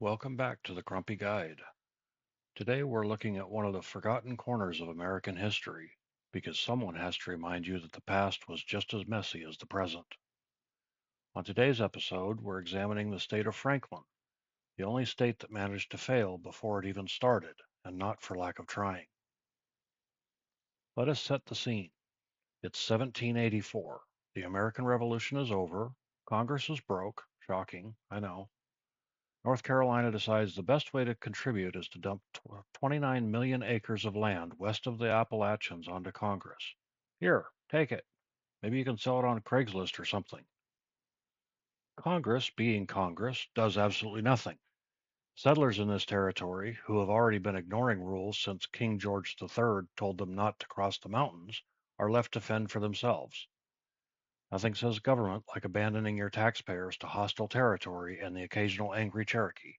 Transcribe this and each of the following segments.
Welcome back to the Grumpy Guide. Today we're looking at one of the forgotten corners of American history because someone has to remind you that the past was just as messy as the present. On today's episode, we're examining the state of Franklin, the only state that managed to fail before it even started, and not for lack of trying. Let us set the scene. It's 1784. The American Revolution is over. Congress is broke. Shocking, I know. North Carolina decides the best way to contribute is to dump 29 million acres of land west of the Appalachians onto Congress. Here, take it. Maybe you can sell it on Craigslist or something. Congress, being Congress, does absolutely nothing. Settlers in this territory, who have already been ignoring rules since King George III told them not to cross the mountains, are left to fend for themselves. Nothing says government like abandoning your taxpayers to hostile territory and the occasional angry Cherokee.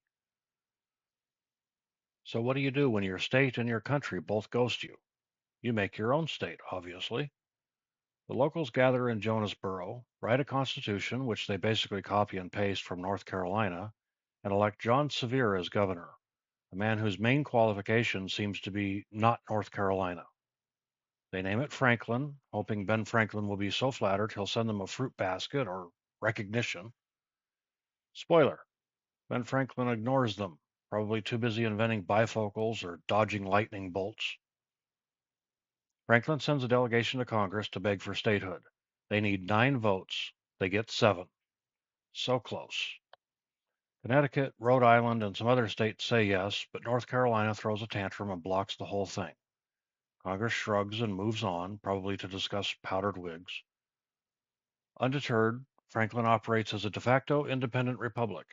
So what do you do when your state and your country both ghost you? You make your own state, obviously. The locals gather in Jonesboro, write a constitution, which they basically copy and paste from North Carolina, and elect John Sevier as governor, a man whose main qualification seems to be not North Carolina. They name it Franklin, hoping Ben Franklin will be so flattered he'll send them a fruit basket or recognition. Spoiler, Ben Franklin ignores them, probably too busy inventing bifocals or dodging lightning bolts. Franklin sends a delegation to Congress to beg for statehood. They need 9 votes. They get 7. So close. Connecticut, Rhode Island, and some other states say yes, but North Carolina throws a tantrum and blocks the whole thing. Congress shrugs and moves on, probably to discuss powdered wigs. Undeterred, Franklin operates as a de facto independent republic.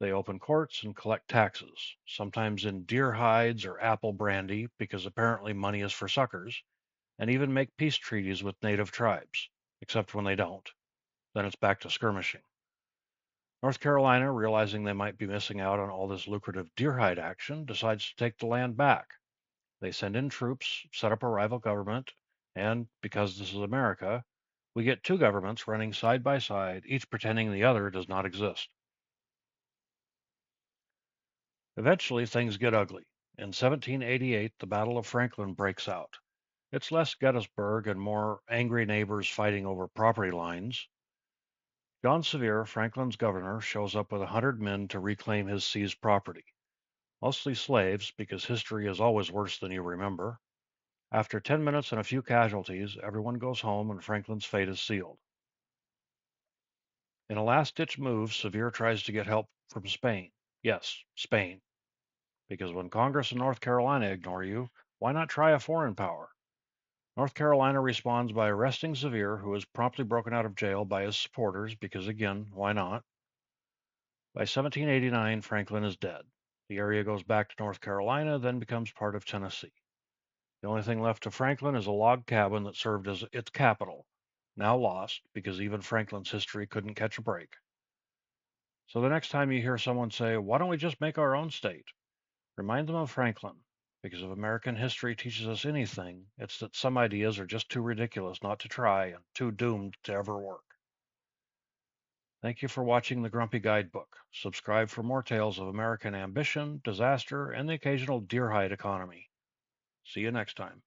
They open courts and collect taxes, sometimes in deer hides or apple brandy, because apparently money is for suckers, and even make peace treaties with native tribes, except when they don't. Then it's back to skirmishing. North Carolina, realizing they might be missing out on all this lucrative deer hide action, decides to take the land back. They send in troops, set up a rival government, and because this is America, we get 2 governments running side by side, each pretending the other does not exist. Eventually, things get ugly. In 1788, the Battle of Franklin breaks out. It's less Gettysburg and more angry neighbors fighting over property lines. John Sevier, Franklin's governor, shows up with 100 men to reclaim his seized property, mostly slaves, because history is always worse than you remember. After 10 minutes and a few casualties, everyone goes home and Franklin's fate is sealed. In a last-ditch move, Sevier tries to get help from Spain. Yes, Spain. Because when Congress and North Carolina ignore you, why not try a foreign power? North Carolina responds by arresting Sevier, who is promptly broken out of jail by his supporters, because again, why not? By 1789, Franklin is dead. The area goes back to North Carolina, then becomes part of Tennessee. The only thing left of Franklin is a log cabin that served as its capital, now lost because even Franklin's history couldn't catch a break. So the next time you hear someone say, "Why don't we just make our own state?" remind them of Franklin, because if American history teaches us anything, it's that some ideas are just too ridiculous not to try and too doomed to ever work. Thank you for watching the Grumpy Guidebook. Subscribe for more tales of American ambition, disaster, and the occasional deer hide economy. See you next time.